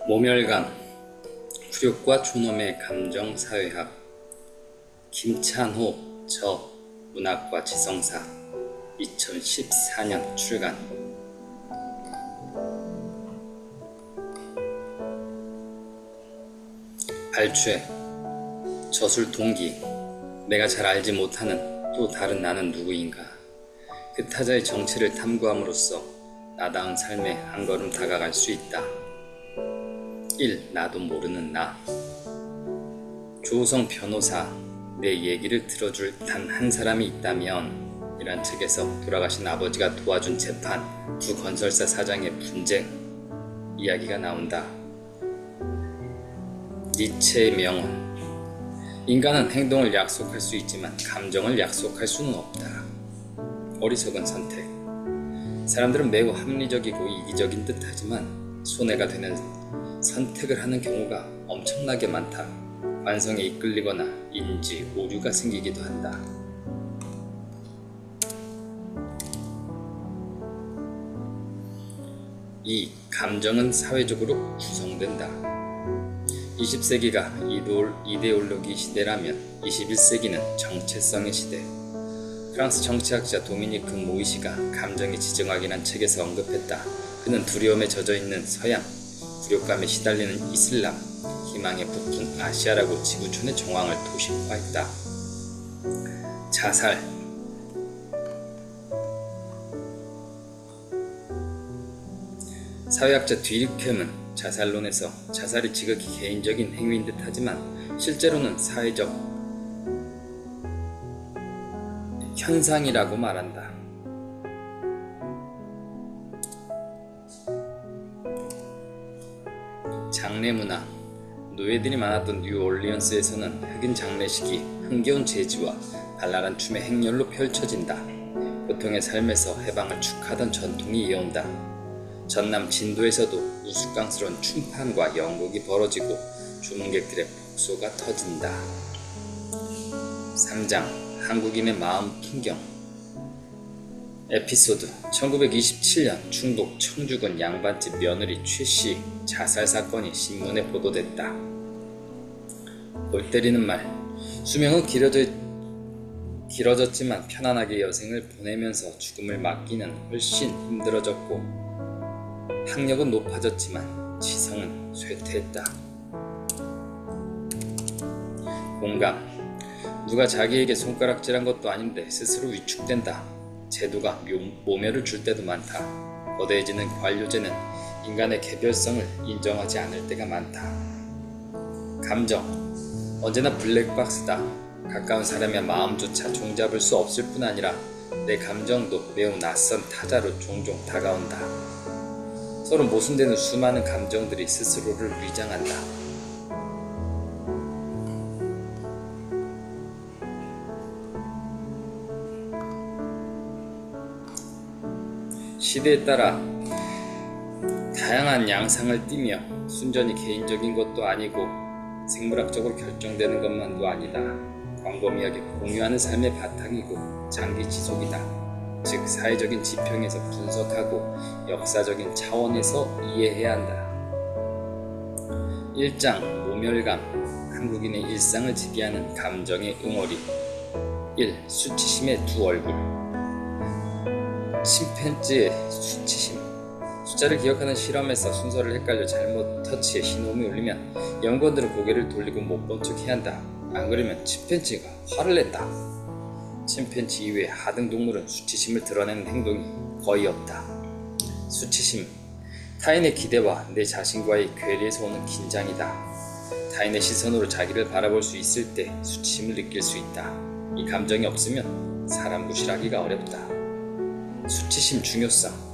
모멸감, 굴욕과 존엄의 감정 사회학, 김찬호 저 문학과 지성사 2014년 출간. 발췌, 저술 동기, 내가 잘 알지 못하는 또 다른 나는 누구인가. 그 타자의 정체를 탐구함으로써 나다운 삶에 한 걸음 다가갈 수 있다. 1. 나도 모르는 나. 조우성 변호사, 내 얘기를 들어줄 단 한 사람이 있다면 이란 책에서 돌아가신 아버지가 도와준 재판, 두 건설사 사장의 분쟁 이야기가 나온다. 니체의 명언, 인간은 행동을 약속할 수 있지만 감정을 약속할 수는 없다. 어리석은 선택. 사람들은 매우 합리적이고 이기적인 듯하지만 손해가 되는 선택을 하는 경우가 엄청나게 많다. 관성에 이끌리거나 인지 오류가 생기기도 한다. 2. 감정은 사회적으로 구성된다. 20세기가 이데올로기 시대라면 21세기는 정체성의 시대. 프랑스 정치학자 도미니크 모이시가 감정의 지정학이란 책에서 언급했다. 그는 두려움에 젖어있는 서양, 굴욕감에 시달리는 이슬람, 희망에 부푼 아시아라고 지구촌의 정황을 도식화했다. 자살. 사회학자 뒤르켐은 자살론에서 자살이 지극히 개인적인 행위인 듯 하지만 실제로는 사회적 현상이라고 말한다. 장례문화. 노예들이 많았던 뉴올리언스에서는 흑인 장례식이 흥겨운 재즈와 발랄한 춤의 행렬로 펼쳐진다. 고통의 삶에서 해방을 축하하던 전통이 이어온다. 전남 진도에서도 우스꽝스러운 춤판과 연극이 벌어지고 주문객들의 복소가 터진다. 3장 한국인의 마음 풍경. 에피소드. 1927년 충북 청주군 양반집 며느리 최씨 자살 사건이 신문에 보도됐다. 골 때리는 말. 수명은 길어졌지만 편안하게 여생을 보내면서 죽음을 맞기는 훨씬 힘들어졌고 학력은 높아졌지만 지성은 쇠퇴했다. 공감. 누가 자기에게 손가락질한 것도 아닌데 스스로 위축된다. 제도가 모멸을 줄 때도 많다. 거대해지는 관료제는 인간의 개별성을 인정하지 않을 때가 많다. 감정. 언제나 블랙박스다. 가까운 사람의 마음조차 종잡을 수 없을 뿐 아니라 내 감정도 매우 낯선 타자로 종종 다가온다. 서로 모순되는 수많은 감정들이 스스로를 위장한다. 시대에 따라 다양한 양상을 띠며 순전히 개인적인 것도 아니고 생물학적으로 결정되는 것만도 아니다. 광범위하게 공유하는 삶의 바탕이고 장기 지속이다. 즉 사회적인 지평에서 분석하고 역사적인 차원에서 이해해야 한다. 1장 모멸감. 한국인의 일상을 지배하는 감정의 응어리. 1. 수치심의 두 얼굴. 침팬지의 수치심. 숫자를 기억하는 실험에서 순서를 헷갈려 잘못 터치에 신호음이 울리면 연구원들은 고개를 돌리고 못 본 척 해야 한다. 안 그러면 침팬지가 화를 낸다. 침팬지 이외의 하등 동물은 수치심을 드러내는 행동이 거의 없다. 수치심. 타인의 기대와 내 자신과의 괴리에서 오는 긴장이다. 타인의 시선으로 자기를 바라볼 수 있을 때 수치심을 느낄 수 있다. 이 감정이 없으면 사람 무시하기가 어렵다. 수치심 중요성.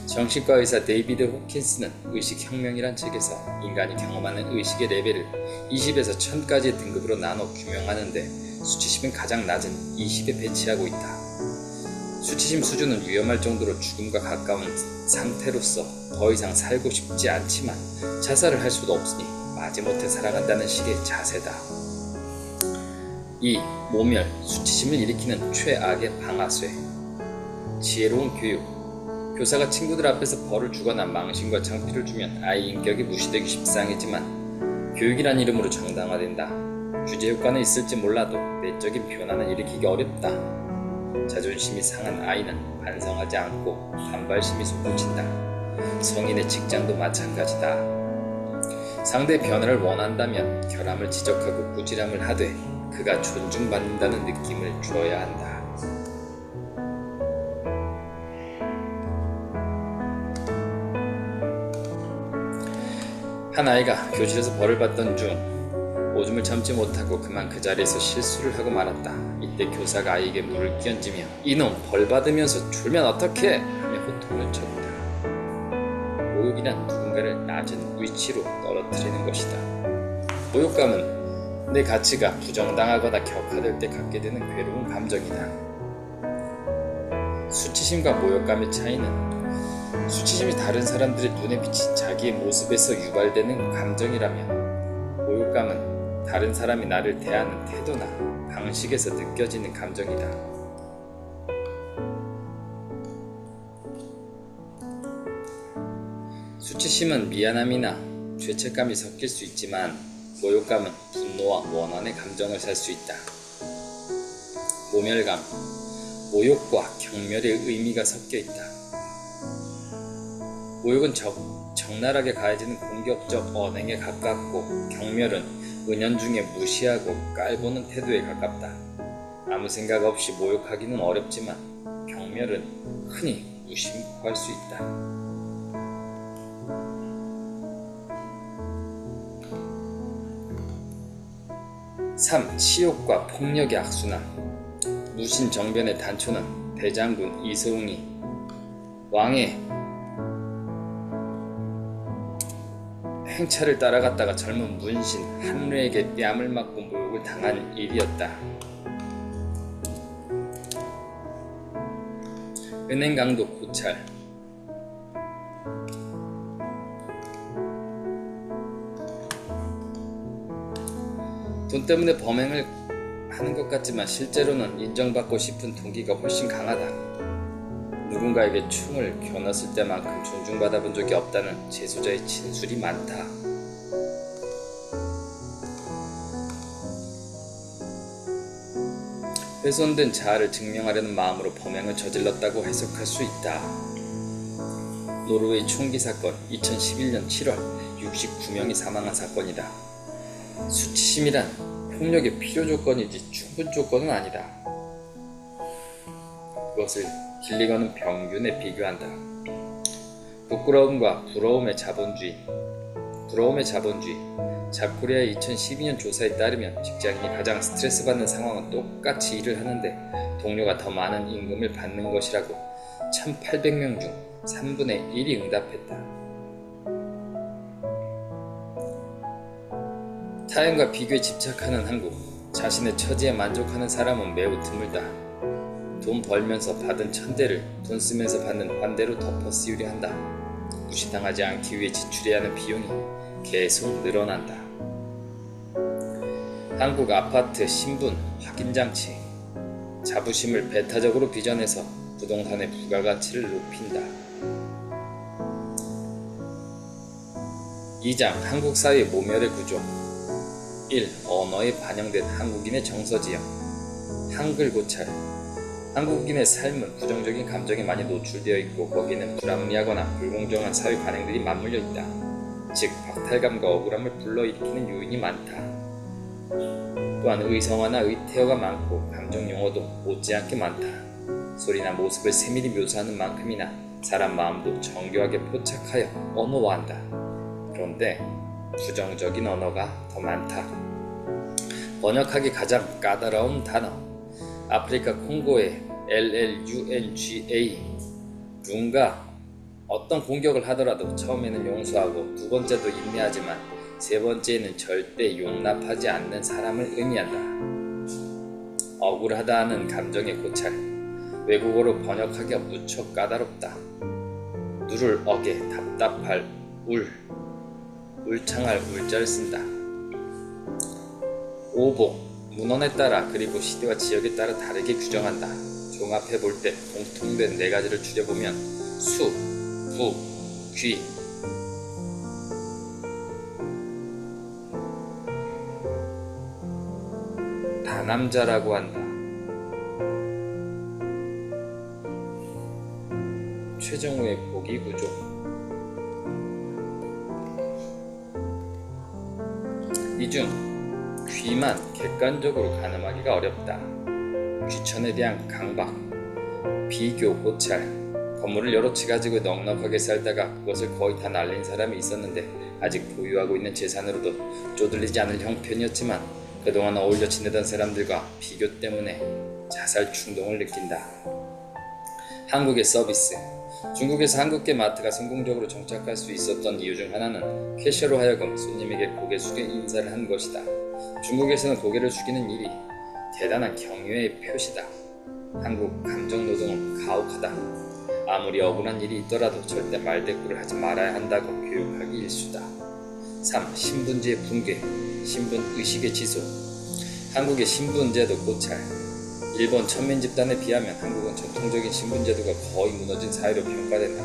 정신과 의사 데이비드 호킨스는 의식혁명이란 책에서 인간이 경험하는 의식의 레벨을 20에서 1000까지의 등급으로 나눠 규명하는데 수치심은 가장 낮은 20에 배치하고 있다. 수치심 수준은 위험할 정도로 죽음과 가까운 상태로서 더 이상 살고 싶지 않지만 자살을 할 수도 없으니 마지못해 살아간다는 식의 자세다. 2. 모멸. 수치심을 일으키는 최악의 방아쇠. 지혜로운 교육. 교사가 친구들 앞에서 벌을 주거나 망신과 창피를 주면 아이 인격이 무시되기 십상이지만 교육이란 이름으로 정당화된다. 규제 효과는 있을지 몰라도 내적인 변화는 일으키기 어렵다. 자존심이 상한 아이는 반성하지 않고 반발심이 솟구친다. 성인의 직장도 마찬가지다. 상대의 변화를 원한다면 결함을 지적하고 꾸지람을 하되 그가 존중받는다는 느낌을 줘야 한다. 한 아이가 교실에서 벌을 받던 중 오줌을 참지 못하고 그만 그 자리에서 실수를 하고 말았다. 이때 교사가 아이에게 물을 끼얹으며 이놈 벌 받으면서 졸면 어떡해? 하며 호통을 쳤다. 모욕이란 누군가를 낮은 위치로 떨어뜨리는 것이다. 모욕감은 내 가치가 부정당하거나 격하될 때 갖게 되는 괴로운 감정이다. 수치심과 모욕감의 차이는 수치심이 다른 사람들의 눈에 비친 자기의 모습에서 유발되는 감정이라면 모욕감은 다른 사람이 나를 대하는 태도나 방식에서 느껴지는 감정이다. 수치심은 미안함이나 죄책감이 섞일 수 있지만 모욕감은 분노와 원한의 감정을 살 수 있다. 모멸감, 모욕과 경멸의 의미가 섞여 있다. 모욕은 적나라하게 가해지는 공격적 언행에 가깝고 경멸은 은연중에 무시하고 깔보는 태도에 가깝다. 아무 생각 없이 모욕하기는 어렵지만 경멸은 흔히 무심코할 수 있다. 치욕과 폭력의 악순환. 무신정변의 단초는 대장군 이소웅이 왕의 행차를 따라갔다가 젊은 문신 한뢰에게 뺨을 맞고 모욕을 당한 일이었다. 은행강도 고찰. 돈 때문에 범행을 하는 것 같지만 실제로는 인정받고 싶은 동기가 훨씬 강하다. 누군가에게 총을 겨눴을 때만큼 존중받아 본 적이 없다는 재수자의 진술이 많다. 훼손된 자아를 증명하려는 마음으로 범행을 저질렀다고 해석할 수 있다. 노르웨이 총기 사건 2011년 7월 69명이 사망한 사건이다. 수치심이란 폭력의 필요 조건이지 충분 조건은 아니다. 그것을 길리건은 평균에 비교한다. 부끄러움과 부러움의 자본주의. 잡코리아의 2012년 조사에 따르면 직장인이 가장 스트레스 받는 상황은 똑같이 일을 하는데 동료가 더 많은 임금을 받는 것이라고 1800명 중 3분의 1이 응답했다. 타인과 비교에 집착하는 한국. 자신의 처지에 만족하는 사람은 매우 드물다. 돈 벌면서 받은 천대를 돈 쓰면서 받는 환대로 덮어 씌우려 한다. 무시당하지 않기 위해 지출해야 하는 비용이 계속 늘어난다. 한국 아파트 신분 확인장치. 자부심을 배타적으로 빚어내서 부동산의 부가가치를 높인다. 2장 한국 사회의 모멸의 구조. 1. 언어에 반영된 한국인의 정서지형. 한글 고찰. 한국인의 삶은 부정적인 감정에 많이 노출되어 있고 거기에는 불합리하거나 불공정한 사회 관행들이 맞물려 있다. 즉 박탈감과 억울함을 불러일으키는 요인이 많다. 또한 의성어나 의태어가 많고 감정 용어도 못지않게 많다. 소리나 모습을 세밀히 묘사하는 만큼이나 사람 마음도 정교하게 포착하여 언어화한다. 그런데 부정적인 언어가 더 많다. 번역하기 가장 까다로운 단어. 아프리카 콩고의 LLUNGA. 누군가 어떤 공격을 하더라도 처음에는 용서하고 두 번째도 인내하지만 세 번째에는 절대 용납하지 않는 사람을 의미한다. 억울하다는 감정의 고찰. 외국어로 번역하기가 무척 까다롭다. 누를 억에 답답할 울창할 울자를 쓴다. 오복. 문헌에 따라 그리고 시대와 지역에 따라 다르게 규정한다. 종합해볼 때 공통된 네 가지를 줄여보면 수, 부, 귀. 다남자라고 한다. 최정우의 보기 구조. 이 중 귀만 객관적으로 가늠하기가 어렵다. 귀천에 대한 강박, 비교, 고찰. 건물을 여러 채 가지고 넉넉하게 살다가 그것을 거의 다 날린 사람이 있었는데 아직 보유하고 있는 재산으로도 쪼들리지 않을 형편이었지만 그동안 어울려 지내던 사람들과 비교 때문에 자살 충동을 느낀다. 한국의 서비스. 중국에서 한국계 마트가 성공적으로 정착할 수 있었던 이유 중 하나는 캐셔로 하여금 손님에게 고개 숙여 인사를 한 것이다. 중국에서는 고개를 숙이는 일이 대단한 경외의 표시다. 한국 감정노동은 가혹하다. 아무리 억울한 일이 있더라도 절대 말대꾸를 하지 말아야 한다고 교육하기 일쑤다. 3. 신분제의 붕괴, 신분의식의 지소. 한국의 신분제도 고찰. 일본 천민 집단에 비하면 한국은 전통적인 신분제도가 거의 무너진 사회로 평가된다.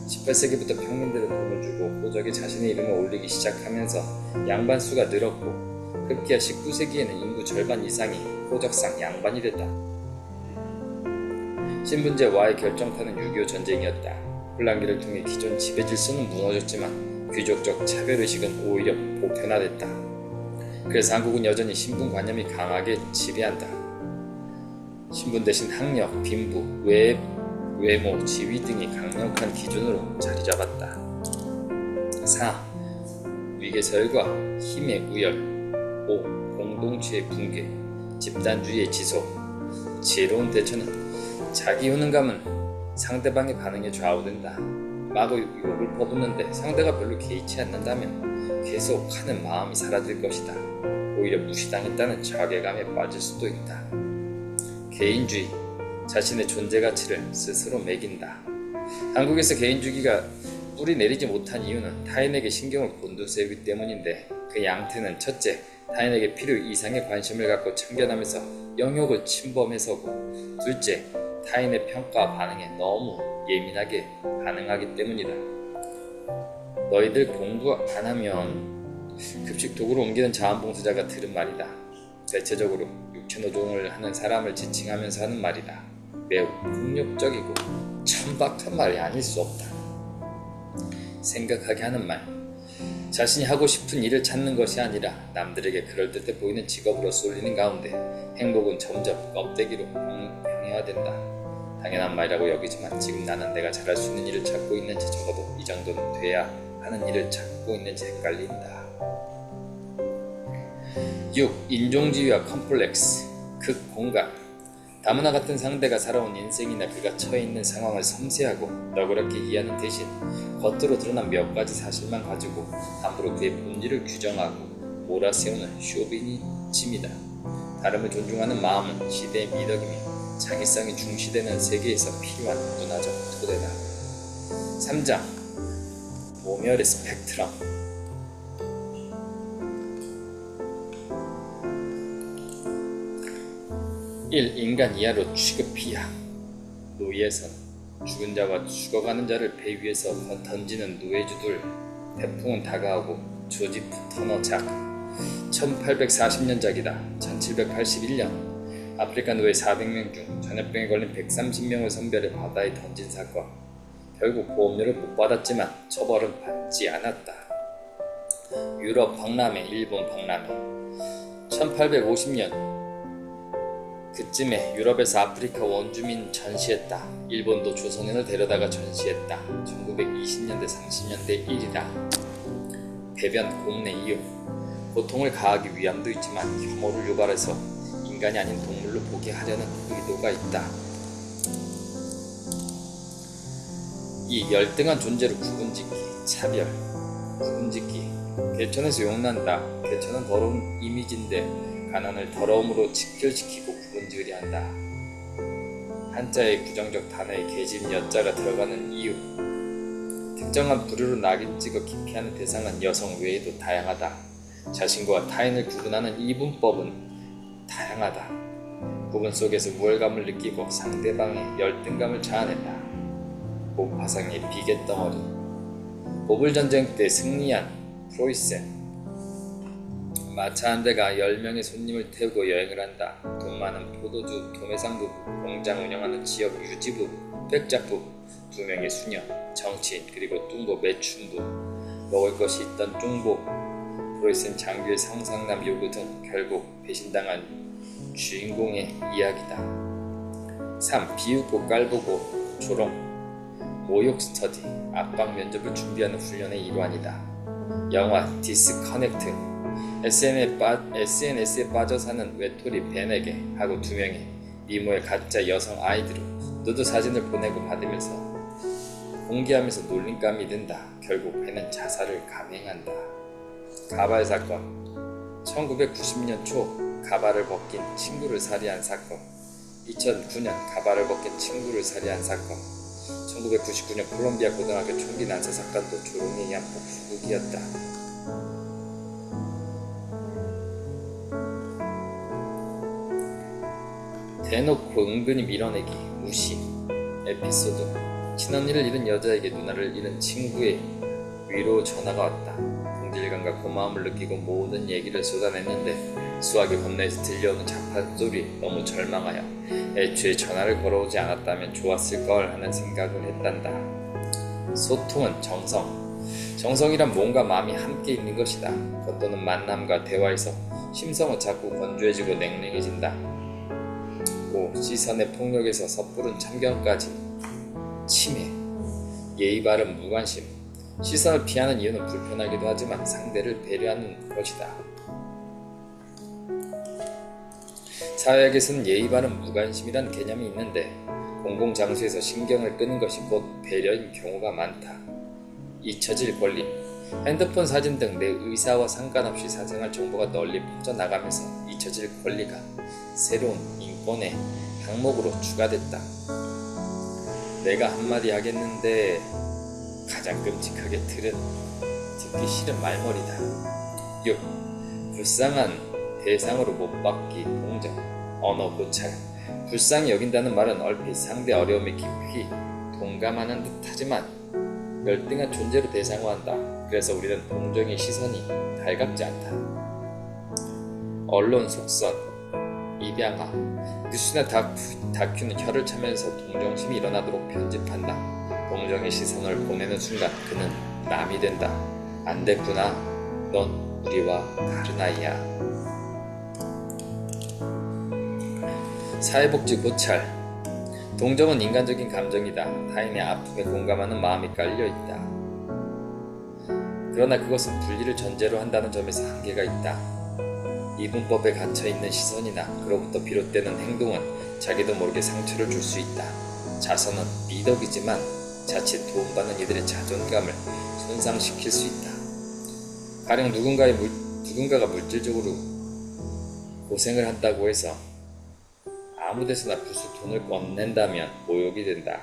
18세기부터 평민들은 돈을 주고 호적에 자신의 이름을 올리기 시작하면서 양반 수가 늘었고 급기야 19세기에는 인구 절반 이상이 호적상 양반이 됐다. 신분제와의 결정타는 6.25 전쟁이었다. 혼란기를 통해 기존 지배 질서는 무너졌지만 귀족적 차별의식은 오히려 보편화됐다. 그래서 한국은 여전히 신분관념이 강하게 지배한다. 신분 대신 학력, 빈부, 외모, 지위 등이 강력한 기준으로 자리잡았다. 4. 위계설과 힘의 우열. 5. 공동체의 붕괴, 집단주의의 지속. 지혜로운 대처는 자기 효능감은 상대방의 반응에 좌우된다. 마구 욕을 퍼붓는데 상대가 별로 개의치 않는다면 계속 하는 마음이 사라질 것이다. 오히려 무시당했다는 자괴감에 빠질 수도 있다. 개인주의, 자신의 존재 가치를 스스로 매긴다. 한국에서 개인주의가 뿌리 내리지 못한 이유는 타인에게 신경을 곤두세우기 때문인데 그 양태는 첫째, 타인에게 필요 이상의 관심을 갖고 참견하면서 영역을 침범해서고 둘째, 타인의 평가와 반응에 너무 예민하게 반응하기 때문이다. 너희들 공부 안 하면 급식 도구로 옮기는 자원봉사자가 들은 말이다. 대체적으로 육체노동을 하는 사람을 지칭하면서 하는 말이다. 매우 폭력적이고 천박한 말이 아닐 수 없다. 생각하게 하는 말. 자신이 하고 싶은 일을 찾는 것이 아니라 남들에게 그럴듯해 보이는 직업으로 쏠리는 가운데 행복은 점점 껍데기로 평형화된다. 당연한 말이라고 여기지만 지금 나는 내가 잘할 수 있는 일을 찾고 있는지 적어도 이 정도는 돼야 하는 일을 찾고 있는지 헷갈린다. 6. 인종지위와 컴플렉스, 극공감. 다문화 같은 상대가 살아온 인생이나 그가 처해 있는 상황을 섬세하고 너그럽게 이해하는 대신 겉으로 드러난 몇 가지 사실만 가지고 함부로 그의 본질을 규정하고 몰아세우는 쇼비니즘이다. 다름을 존중하는 마음은 시대의 미덕이며 창의성이 중시되는 세계에서 필요한 문화적 토대다. 3장 모멸의 스펙트럼. 1. 인간 이하로 취급이야. 노예선. 죽은 자와 죽어가는 자를 배 위에서 던지는 노예주들. 태풍은 다가오고 조지 터너 작. 1840년작이다. 1781년 아프리카 노예 400명 중 전염병에 걸린 130명을 선별해 바다에 던진 사건. 결국 보험료를 못 받았지만 처벌은 받지 않았다. 유럽 박람회, 일본 박람회. 1850년 그쯤에 유럽에서 아프리카 원주민 전시했다. 일본도 조선인을 데려다가 전시했다. 1920년대 30년대 일이다. 배변 공내 이유. 고통을 가하기 위함도 있지만 혐오를 유발해서 인간이 아닌 동물로 보게 하려는 의도가 있다. 이 열등한 존재로 구분짓기, 차별. 구분짓기. 개천에서 용난다. 개천은 더러운 이미지인데 가난을 더러움으로 직결시키고 구분지으려 한다. 한자의 부정적 단어에 계집 여자가 들어가는 이유. 특정한 부류로 낙인 찍어 기피하는 대상은 여성 외에도 다양하다. 자신과 타인을 구분하는 이분법은 다양하다. 구분 속에서 우월감을 느끼고 상대방의 열등감을 자아낸다. 복 화상의 비계덩어리. 보불전쟁 때 승리한 프로이센. 마차 한 대가 10명의 손님을 태우고 여행을 한다. 돈 많은 포도주 도매상 부부, 공장 운영하는 지역 유지 부부, 백작 부부, 2명의 수녀, 정치인, 그리고 뚱보 매춘부. 먹을 것이 있던 뚱보, 프로이센 장교의 상상남 요구 등 결국 배신당한 주인공의 이야기다. 3. 비웃고 깔보고 조롱. 모욕 스터디, 압박 면접을 준비하는 훈련의 일환이다. 영화 디스커넥트. SNS에 빠져 사는 외톨이 벤에게 하고 2명의 미모의 가짜 여성 아이들로 누드 사진을 보내고 받으면서 공개하면서 놀림감이 든다. 결국 벤은 자살을 감행한다. 가발 사건. 1990년 초 가발을 벗긴 친구를 살해한 사건. 2009년 가발을 벗긴 친구를 살해한 사건. 1999년 콜롬비아 고등학교 총기 난사 사건도 조롱에 의한 복수극이었다. 대놓고 은근히 밀어내기, 무시. 에피소드. 친언니를 잃은 여자에게 누나를 잃은 친구의 위로 전화가 왔다. 동질감과 고마움을 느끼고 모든 얘기를 쏟아냈는데 수화기 건너에서 들려오는 잡한 소리 너무 절망하여 애초에 전화를 걸어오지 않았다면 좋았을 걸 하는 생각을 했단다. 소통은 정성이란 몸과 마음이 함께 있는 것이다. 겉도는 만남과 대화에서 심성은 자꾸 건조해지고 냉랭해진다. 5. 시선의 폭력에서 섣부른 참견까지. 치매. 예의 바른 무관심. 시선을 피하는 이유는 불편하기도 하지만 상대를 배려하는 것이다. 사회학에서는 예의 바른 무관심이란 개념이 있는데 공공장소에서 신경을 끄는 것이 곧 배려인 경우가 많다. 잊혀질 권리. 핸드폰 사진 등 내 의사와 상관없이 사생활 정보가 널리 퍼져나가면서 잊혀질 권리가 새로운 인권의 항목으로 추가됐다. 내가 한마디 하겠는데 가장 끔찍하게 듣기 싫은 말머리다. 6. 불쌍한 대상으로 못 받기 동정. 언어 고찰. 불쌍히 여긴다는 말은 얼핏 상대 어려움에 깊이 동감하는 듯 하지만 열등한 존재로 대상화한다. 그래서 우리는 동정의 시선이 달갑지 않다. 언론 속설. 입양아. 뉴스나 다큐는 혀를 차면서 동정심이 일어나도록 편집한다. 동정의 시선을 보내는 순간 그는 남이 된다. 안 됐구나. 넌 우리와 다른 아이야. 사회복지 고찰. 동정은 인간적인 감정이다. 타인의 아픔에 공감하는 마음이 깔려있다. 그러나 그것은 분리를 전제로 한다는 점에서 한계가 있다. 이분법에 갇혀있는 시선이나 그로부터 비롯되는 행동은 자기도 모르게 상처를 줄 수 있다. 자선은 미덕이지만 자칫 도움받는 이들의 자존감을 손상시킬 수 있다. 가령 누군가가 물질적으로 고생을 한다고 해서 아무데서나 부수 돈을 꺼낸다면 모욕이 된다.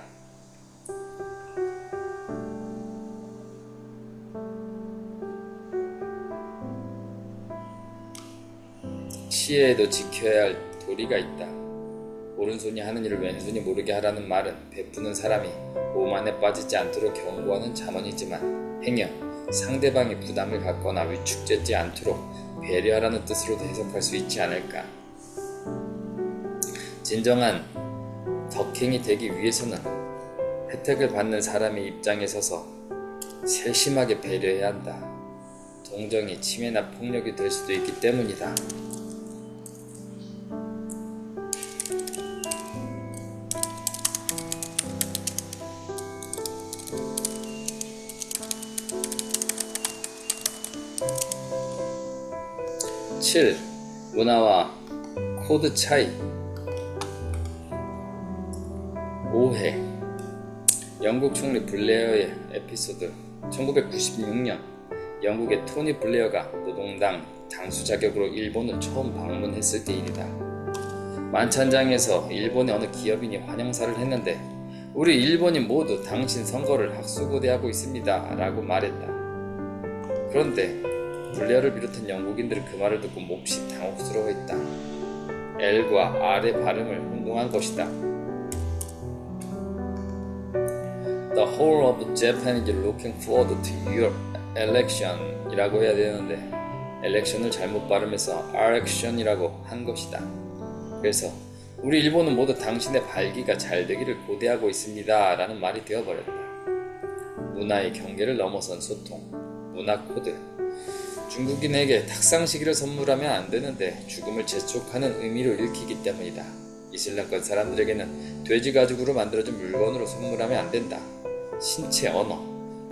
시에도 지켜야 할 도리가 있다. 오른손이 하는 일을 왼손이 모르게 하라는 말은 베푸는 사람이 오만에 빠지지 않도록 경고하는 잠언이지만 행여 상대방이 부담을 갖거나 위축되지 않도록 배려하라는 뜻으로도 해석할 수 있지 않을까. 진정한 덕행이 되기 위해서는 혜택을 받는 사람의 입장에 서서 세심하게 배려해야 한다. 동정이 치매나 폭력이 될 수도 있기 때문이다. 문화와 코드 차이. 오해. 영국 총리 블레어의 에피소드. 1996년 영국의 토니 블레어가 노동당 당수 자격으로 일본을 처음 방문했을 때일이다. 만찬장에서 일본의 어느 기업인이 환영사를 했는데 우리 일본인 모두 당신 선거를 학수고대하고 있습니다 라고 말했다. 그런데 블레어를 비롯한 영국인들은 그 말을 듣고 몹시 당혹스러워했다. L과 R의 발음을 혼동한 것이다. The whole of Japan is looking forward to your election 이라고 해야 되는데 election을 잘못 발음해서 election이라고 한 것이다. 그래서 우리 일본은 모두 당신의 발기가 잘 되기를 고대하고 있습니다 라는 말이 되어버렸다. 문화의 경계를 넘어선 소통, 문화 코드. 중국인에게 탁상시계를 선물하면 안 되는데 죽음을 재촉하는 의미로 읽히기 때문이다. 이슬람권 사람들에게는 돼지 가죽으로 만들어진 물건으로 선물하면 안 된다. 신체 언어.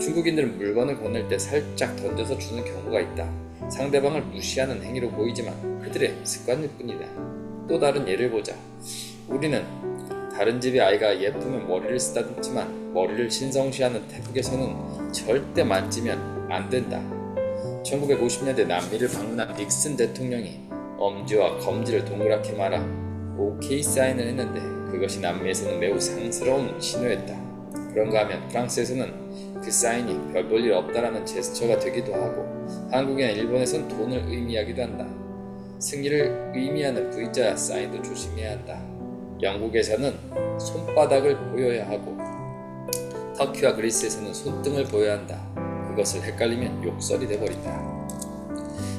중국인들은 물건을 건넬 때 살짝 던져서 주는 경우가 있다. 상대방을 무시하는 행위로 보이지만 그들의 습관일 뿐이다. 또 다른 예를 보자. 우리는 다른 집의 아이가 예쁘면 머리를 쓰다듬지만 머리를 신성시하는 태국에서는 절대 만지면 안 된다. 1950년대 남미를 방문한 닉슨 대통령이 엄지와 검지를 동그랗게 말아 OK 사인을 했는데 그것이 남미에서는 매우 상스러운 신호였다. 그런가 하면 프랑스에서는 그 사인이 별 볼 일 없다라는 제스처가 되기도 하고 한국이나 일본에서는 돈을 의미하기도 한다. 승리를 의미하는 V자 사인도 조심해야 한다. 영국에서는 손바닥을 보여야 하고 터키와 그리스에서는 손등을 보여야 한다. 그것을 헷갈리면 욕설이 돼버린다.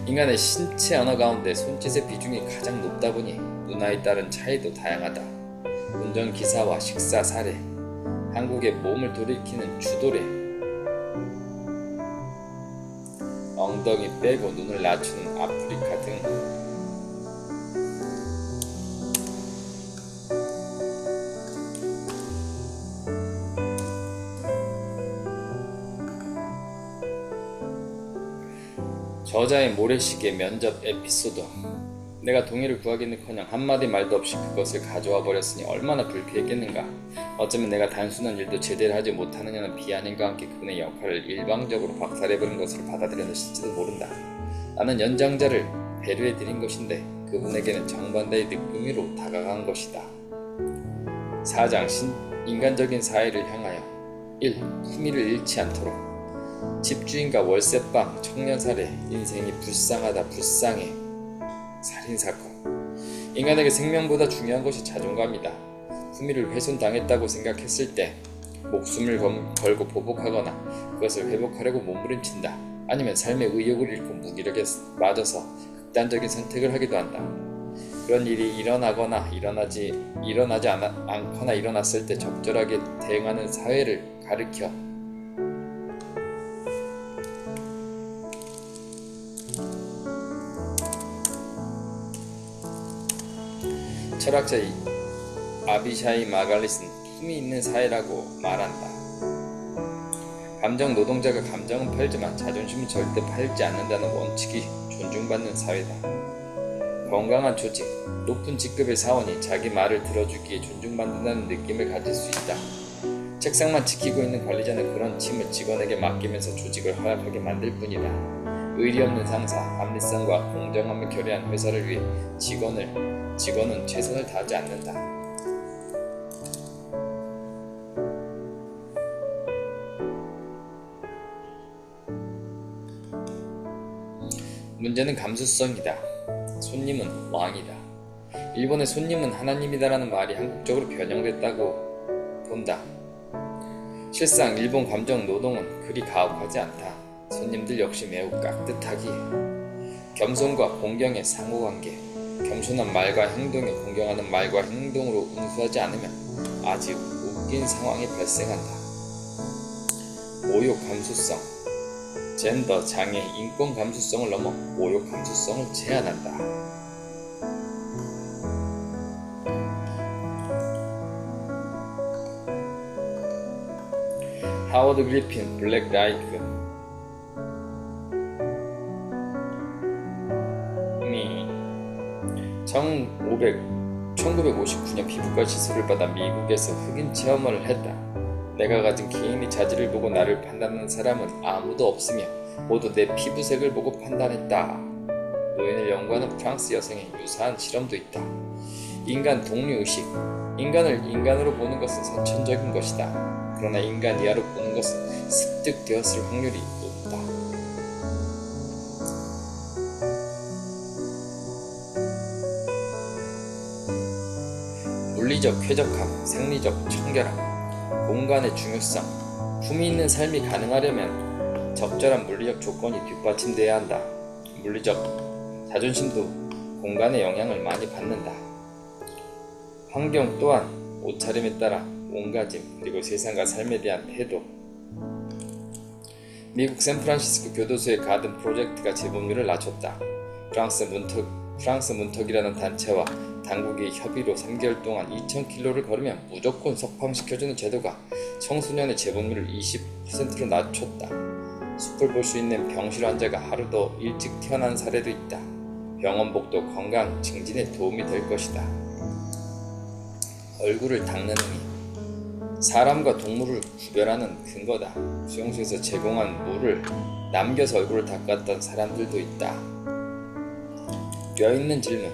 인간의 신체 언어 가운데 손짓의 비중이 가장 높다 보니 문화에 따른 차이도 다양하다. 운전기사와 식사 사례, 한국의 몸을 돌이키는 주도례, 엉덩이 빼고 눈을 낮추는 아프리카 등 저자의 모래시계 면접 에피소드. 내가 동의를 구하기는커녕 한마디 말도 없이 그것을 가져와 버렸으니 얼마나 불쾌했겠는가. 어쩌면 내가 단순한 일도 제대로 하지 못하느냐는 비아냥과 함께 그분의 역할을 일방적으로 박살내버린 것을 받아들였을지도 모른다. 나는 연장자를 배려해드린 것인데 그분에게는 정반대의 느낌으로 다가간 것이다. 4장 인간적인 사회를 향하여 1. 품위를 잃지 않도록. 집주인과 월세방, 청년살해, 인생이 불쌍하다 불쌍해. 살인사건. 인간에게 생명보다 중요한 것이 자존감이다. 품위를 훼손당했다고 생각했을 때 목숨을 걸고 보복하거나 그것을 회복하려고 몸부림친다. 아니면 삶의 의욕을 잃고 무기력에 맞아서 극단적인 선택을 하기도 한다. 그런 일이 일어나거나 일어나지 않거나 일어났을 때 적절하게 대응하는 사회를 가르쳐 철학자 아비샤이 마갈리스는 품이 있는 사회라고 말한다. 감정 노동자가 감정은 팔지만 자존심은 절대 팔지 않는다는 원칙이 존중받는 사회다. 건강한 조직, 높은 직급의 사원이 자기 말을 들어주기에 존중받는다는 느낌을 가질 수 있다. 책상만 지키고 있는 관리자는 그런 짐을 직원에게 맡기면서 조직을 허약하게 만들 뿐이다. 의리 없는 상사, 합리성과 공정함을 결의한 회사를 위해 직원은 최선을 다하지 않는다. 문제는 감수성이다. 손님은 왕이다. 일본의 손님은 하나님이다라는 말이 한국적으로 변형됐다고 본다. 실상 일본 감정 노동은 그리 가혹하지 않다. 손님들 역시 매우 깍듯하기에 겸손과 공경의 상호관계, 겸손한 말과 행동이 공경하는 말과 행동으로 응수하지 않으면 아주 웃긴 상황이 발생한다. 모욕 감수성, 젠더, 장애, 인권 감수성을 넘어 모욕 감수성을 제한한다. 하워드 그리핀 블랙 라이크 1959년 피부과 시술을 받아 미국에서 흑인 체험을 했다. 내가 가진 기인의 자질을 보고 나를 판단하는 사람은 아무도 없으며 모두 내 피부색을 보고 판단했다. 노인을 연구하는 프랑스 여성의 유사한 실험도 있다. 인간 동료의식. 인간을 인간으로 보는 것은 선천적인 것이다. 그러나 인간 이하로 보는 것은 습득되었을 확률이 높다. 물리적 쾌적함, 생리적 청결함, 공간의 중요성, 품위 있는 삶이 가능하려면 적절한 물리적 조건이 뒷받침돼야 한다. 물리적 자존심도 공간의 영향을 많이 받는다. 환경 또한 옷차림에 따라 몸가짐 그리고 세상과 삶에 대한 태도. 미국 샌프란시스코 교도소의 가든 프로젝트가 재범률을 낮췄다. 프랑스 문턱이라는 단체와 당국의 협의로 3개월 동안 2,000km를 걸으면 무조건 석방시켜주는 제도가 청소년의 재범률을 20%로 낮췄다. 숲을 볼 수 있는 병실 환자가 하루 더 일찍 태어난 사례도 있다. 병원복도 건강 증진에 도움이 될 것이다. 얼굴을 닦는 행위. 사람과 동물을 구별하는 근거다. 수용소에서 제공한 물을 남겨서 얼굴을 닦았던 사람들도 있다. 뼈있는 질문.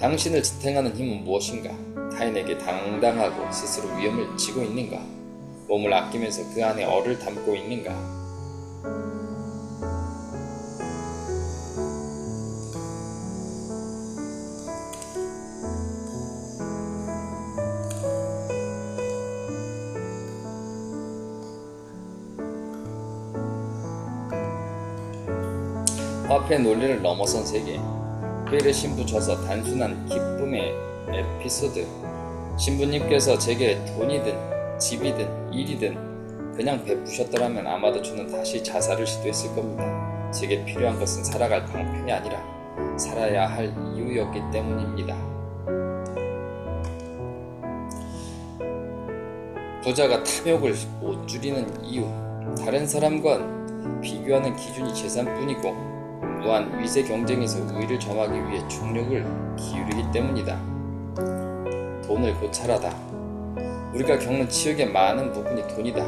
당신을 지탱하는 힘은 무엇인가? 타인에게 당당하고 스스로 위험을 지고 있는가? 몸을 아끼면서 그 안에 얼을 담고 있는가? 화폐 논리를 넘어선 세계. 회를 신부 져서 단순한 기쁨의 에피소드. 신부님께서 제게 돈이든 집이든 일이든 그냥 베푸셨더라면 아마도 저는 다시 자살을 시도했을 겁니다. 제게 필요한 것은 살아갈 방편이 아니라 살아야 할 이유였기 때문입니다. 부자가 탐욕을 못 줄이는 이유. 다른 사람과 비교하는 기준이 재산뿐이고 무한 위세 경쟁에서 우위를 점하기 위해 총력을 기울이기 때문이다. 돈을 고찰하다. 우리가 겪는 치욕의 많은 부분이 돈이다.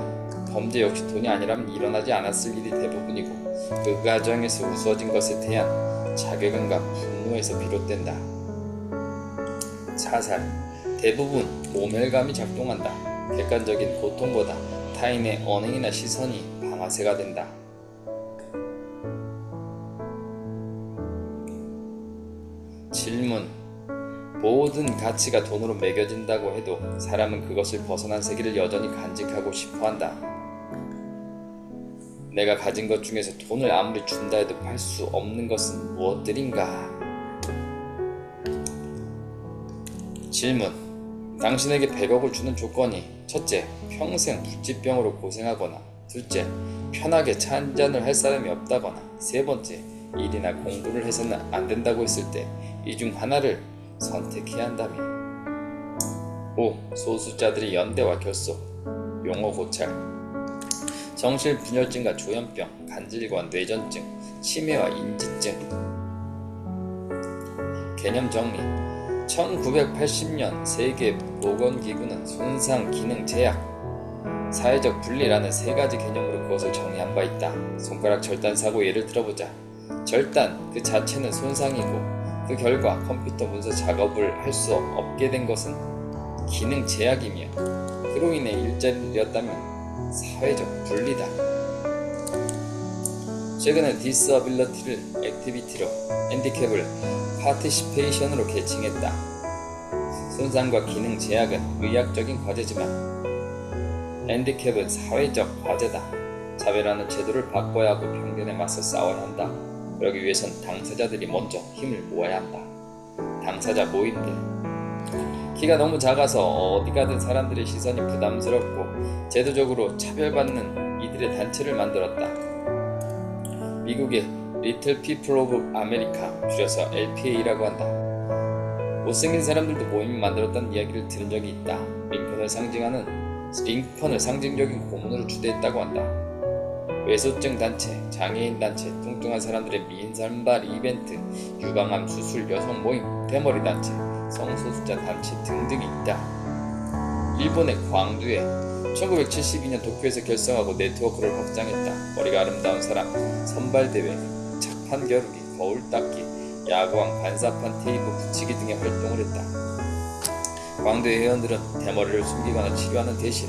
범죄 역시 돈이 아니라면 일어나지 않았을 일이 대부분이고 그 과정에서 우스워진 것에 대한 자괴감과 분노에서 비롯된다. 자살. 대부분 모멸감이 작동한다. 객관적인 고통보다 타인의 언행이나 시선이 방아쇠가 된다. 질문. 모든 가치가 돈으로 매겨진다고 해도 사람은 그것을 벗어난 세계를 여전히 간직하고 싶어한다. 내가 가진 것 중에서 돈을 아무리 준다 해도 팔 수 없는 것은 무엇들인가? 질문. 당신에게 100억을 주는 조건이 첫째, 평생 불치병으로 고생하거나 둘째, 편하게 차 한잔을 할 사람이 없다거나 세 번째, 일이나 공부를 해서는 안 된다고 했을 때 이 중 하나를 선택해야 한다며. 5. 소수자들의 연대와 결속. 용어 고찰. 정신분열증과 조현병, 간질과 뇌전증, 치매와 인지증. 개념 정리. 1980년 세계보건기구는 손상 기능 제약, 사회적 분리라는 세 가지 개념으로 그것을 정의한 바 있다. 손가락 절단 사고 예를 들어보자. 절단 그 자체는 손상이고 그 결과 컴퓨터 문서 작업을 할 수 없게 된 것은 기능 제약이며 그로 인해 일자리를 잃었다면 사회적 분리다. 최근에 디스어빌리티를 액티비티로, 핸디캡을 파티시페이션으로 계칭했다. 손상과 기능 제약은 의학적인 과제지만 핸디캡은 사회적 과제다. 차별하는 제도를 바꿔야 하고 편견에 맞서 싸워야 한다. 그러기 위해선 당사자들이 먼저 힘을 모아야 한다. 당사자 모임들. 키가 너무 작아서 어디 가든 사람들의 시선이 부담스럽고 제도적으로 차별받는 이들의 단체를 만들었다. 미국의 Little People of America, 줄여서 LPA라고 한다. 못생긴 사람들도 모임을 만들었다는 이야기를 들은 적이 있다. 링컨을 상징적인 고문으로 주대했다고 한다. 외소증 단체, 장애인 단체, 뚱뚱한 사람들의 미인 산발 이벤트, 유방암 수술 여성 모임, 대머리 단체, 성소수자 단체 등등이 있다. 일본의 광두에 1972년 도쿄에서 결성하고 네트워크를 확장했다. 머리가 아름다운 사람, 선발대회, 착판 겨루기, 거울 닦기, 야구왕, 반사판 테이프 붙이기 등의 활동을 했다. 광두의 회원들은 대머리를 숨기거나 치료하는 대신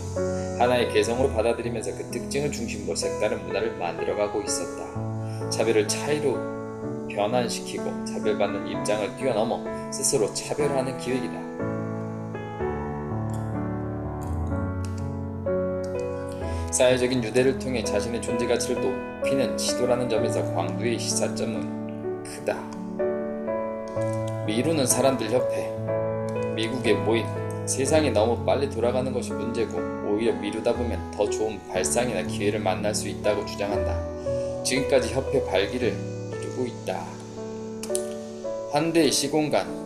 하나의 개성으로 받아들이면서 그 특징을 중심으로 색다른 문화를 만들어가고 있었다. 차별을 차이로 변환시키고 차별받는 입장을 뛰어넘어 스스로 차별하는 기획이다. 사회적인 유대를 통해 자신의 존재가치를 높이는 시도라는 점에서 광두의 시사점은 크다. 미루는 사람들 협회. 미국의 모임. 세상이 너무 빨리 돌아가는 것이 문제고 오히려 미루다 보면 더 좋은 발상이나 기회를 만날 수 있다고 주장한다. 지금까지 협회 발기를 미루고 있다. 환대의 시공간.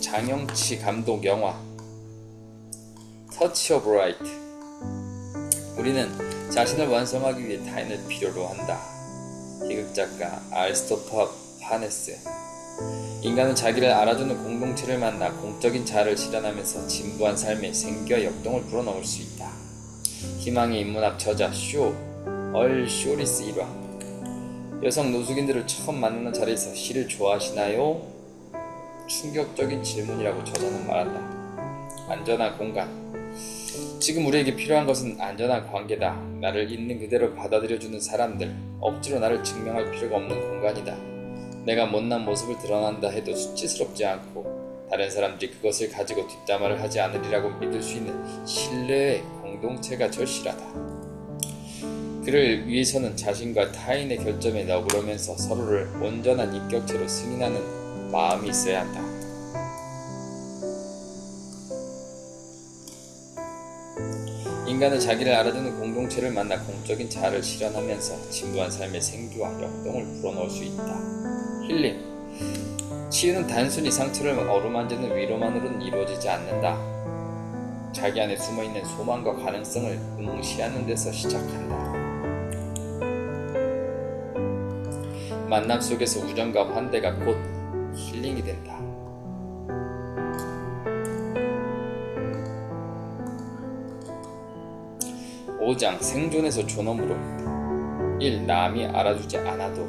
장영치 감독 영화 터치 오브 라이트. 우리는 자신을 완성하기 위해 타인을 필요로 한다. 희극작가 알스토퍼 파네스. 인간은 자기를 알아주는 공동체를 만나 공적인 자아를 실현하면서 진부한 삶의 생기와 역동을 불어넣을 수 있다. 희망의 인문학 저자 얼쇼리스 일화. 여성 노숙인들을 처음 만나는 자리에서 시를 좋아하시나요? 충격적인 질문이라고 저자는 말한다. 안전한 공간. 지금 우리에게 필요한 것은 안전한 관계다. 나를 있는 그대로 받아들여주는 사람들, 억지로 나를 증명할 필요가 없는 공간이다. 내가 못난 모습을 드러난다 해도 수치스럽지 않고 다른 사람들이 그것을 가지고 뒷담화를 하지 않으리라고 믿을 수 있는 신뢰의 공동체가 절실하다. 그를 위해서는 자신과 타인의 결점에 너그러면서 서로를 온전한 인격체로 승인하는 마음이 있어야 한다. 인간은 자기를 알아주는 공동체를 만나 공적인 자아를 실현하면서 진부한 삶의 생기와 역동을 불어넣을 수 있다. 힐링. 치유는 단순히 상처를 어루만지는 위로만으로는 이루어지지 않는다. 자기 안에 숨어있는 소망과 가능성을 응시하는 데서 시작한다. 만남 속에서 우정과 환대가 곧 힐링이 된다. (5장) 생존에서 존엄으로. 1. 남이 알아주지 않아도.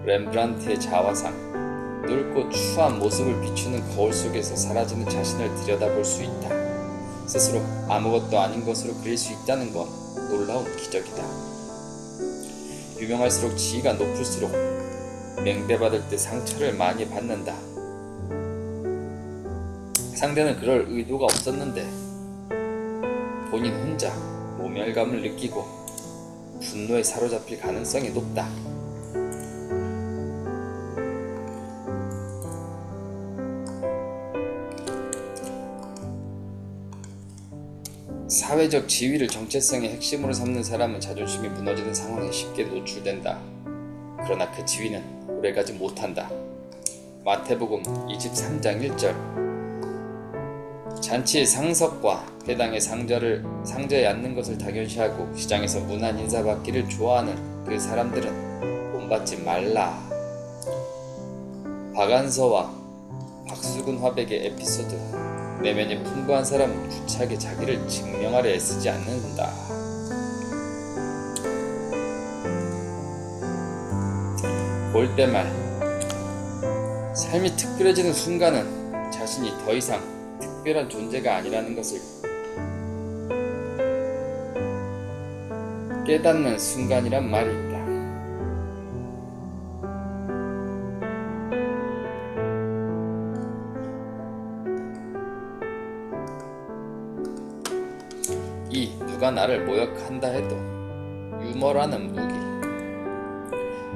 렘브란트의 자화상. 늙고 추한 모습을 비추는 거울 속에서 사라지는 자신을 들여다볼 수 있다. 스스로 아무것도 아닌 것으로 그릴 수 있다는 건 놀라운 기적이다. 유명할수록 지위가 높을수록 맹배받을 때 상처를 많이 받는다. 상대는 그럴 의도가 없었는데 본인 혼자 모멸감을 느끼고 분노에 사로잡힐 가능성이 높다. 사회적 지위를 정체성의 핵심으로 삼는 사람은 자존심이 무너지는 상황에 쉽게 노출된다. 그러나 그 지위는 오래가지 못한다. 마태복음 23장 1절. 잔치의 상석과 회당의 상자에 앉는 것을 당연시하고 시장에서 문안 인사받기를 좋아하는 그 사람들은 본받지 말라. 박안서와 박수근 화백의 에피소드. 내면이 풍부한 사람은 구차하게 자기를 증명하려 애쓰지 않는다. 볼때말. 삶이 특별해지는 순간은 자신이 더 이상 특별한 존재가 아니라는 것을 깨닫는 순간이란 말이 있다. 누가 나를 모욕한다 해도 유머라는 무기.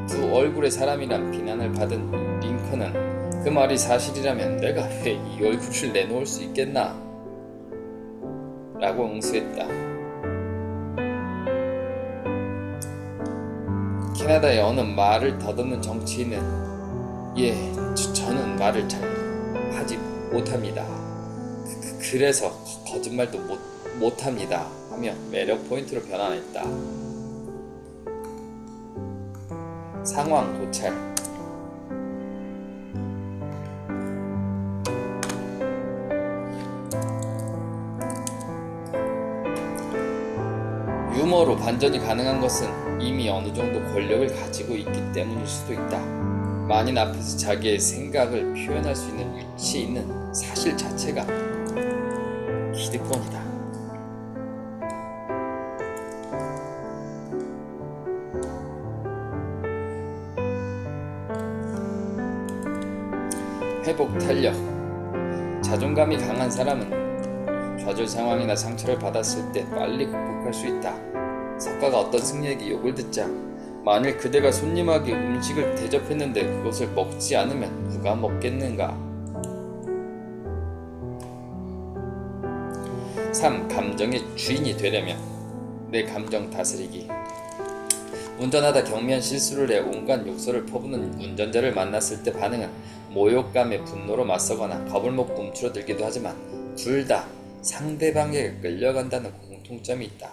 두 얼굴의 사람이란 비난을 받은 링컨은 그 말이 사실이라면 내가 왜 이 얼굴을 내놓을 수 있겠나? 라고 응수했다. 캐나다의 어느 말을 더듬는 정치인은 저는 말을 잘 하지 못합니다. 그래서 거짓말도 못합니다 하며 매력 포인트로 변환했다. 상황 고찰. 유머로 반전이 가능한 것은 이미 어느 정도 권력을 가지고 있기 때문일 수도 있다. 만인 앞에서 자기의 생각을 표현할 수 있는 위치에 있는 사실 자체가 기득권이다. 회복 탄력. 자존감이 강한 사람은 좌절 상황이나 상처를 받았을 때 빨리 극복할 수 있다. 석가가 어떤 승려에게 욕을 듣자 만일 그대가 손님에게 음식을 대접했는데 그것을 먹지 않으면 누가 먹겠는가? 3. 감정의 주인이 되려면 내 감정 다스리기. 운전하다 경미한 실수를 해 온갖 욕설을 퍼부는 운전자를 만났을 때 반응은 모욕감에 분노로 맞서거나 겁을 먹고 움츠러들기도 하지만 둘 다 상대방에게 끌려간다는 공통점이 있다.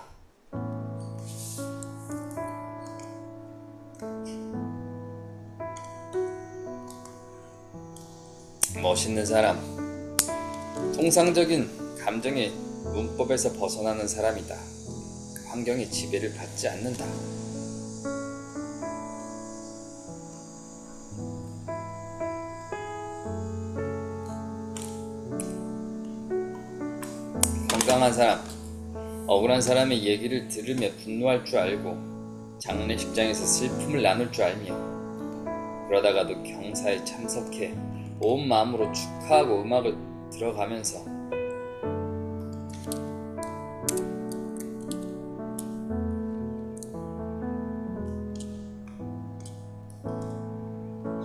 멋있는 사람. 통상적인 감정의 문법에서 벗어나는 사람이다. 환경의 지배를 받지 않는다. 건강한 사람. 억울한 사람의 얘기를 들으며 분노할 줄 알고 장례식장에서 슬픔을 나눌 줄 알며 그러다가도 경사에 참석해 온 마음으로 축하하고 음악을 들어가면서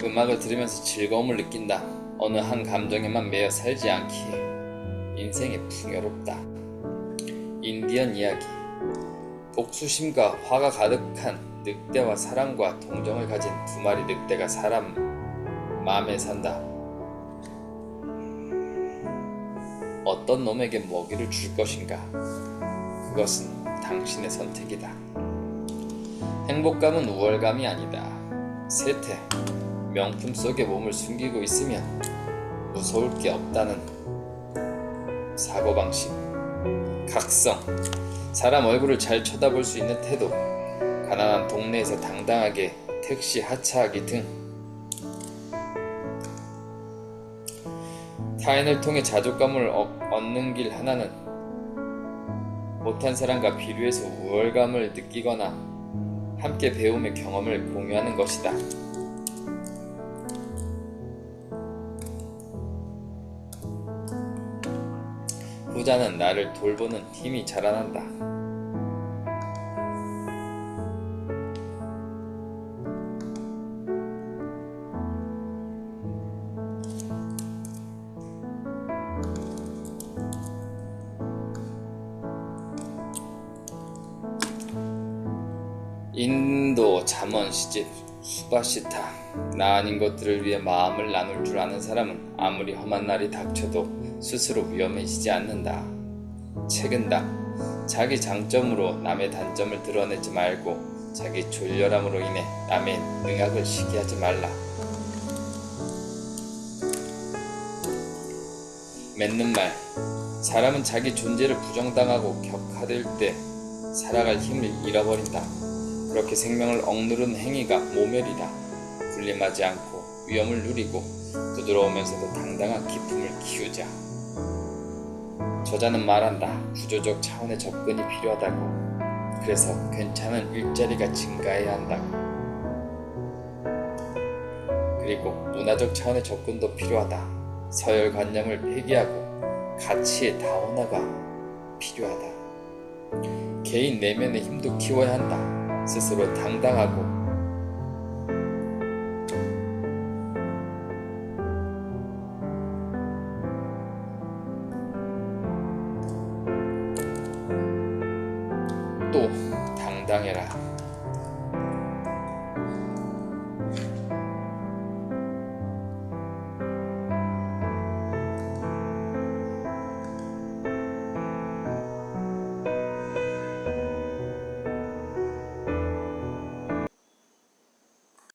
음악을 들으면서 즐거움을 느낀다. 어느 한 감정에만 매여 살지 않기에 인생이 풍요롭다. 인디언 이야기. 복수심과 화가 가득한 늑대와 사랑과 동정을 가진 두 마리 늑대가 사람 마음에 산다. 어떤 놈에게 먹이를 줄 것인가? 그것은 당신의 선택이다. 행복감은 우월감이 아니다. 쇠퇴. 명품 속에 몸을 숨기고 있으면 무서울 게 없다는 사고방식. 각성. 사람 얼굴을 잘 쳐다볼 수 있는 태도. 가난한 동네에서 당당하게 택시 하차하기 등. 타인을 통해 자존감을 얻는 길 하나는 못한 사람과 비교해서 우월감을 느끼거나 함께 배움의 경험을 공유하는 것이다. 부자는 나를 돌보는 힘이 자라난다. 인도 잠언 시집 수바시타. 나 아닌 것들을 위해 마음을 나눌 줄 아는 사람은 아무리 험한 날이 닥쳐도 스스로 위험해지지 않는다. 책은다. 자기 장점으로 남의 단점을 드러내지 말고 자기 졸렬함으로 인해 남의 능악을 시기하지 말라. 맺는 말. 사람은 자기 존재를 부정당하고 격하될 때 살아갈 힘을 잃어버린다. 그렇게 생명을 억누른 행위가 모멸이다. 군림하지 않고 위험을 누리고 부드러우면서도 당당한 기품을 키우자. 저자는 말한다. 구조적 차원의 접근이 필요하다고. 그래서 괜찮은 일자리가 증가해야 한다고. 그리고 문화적 차원의 접근도 필요하다. 서열관념을 폐기하고 가치의 다원화가 필요하다. 개인 내면의 힘도 키워야 한다. 스스로 당당하고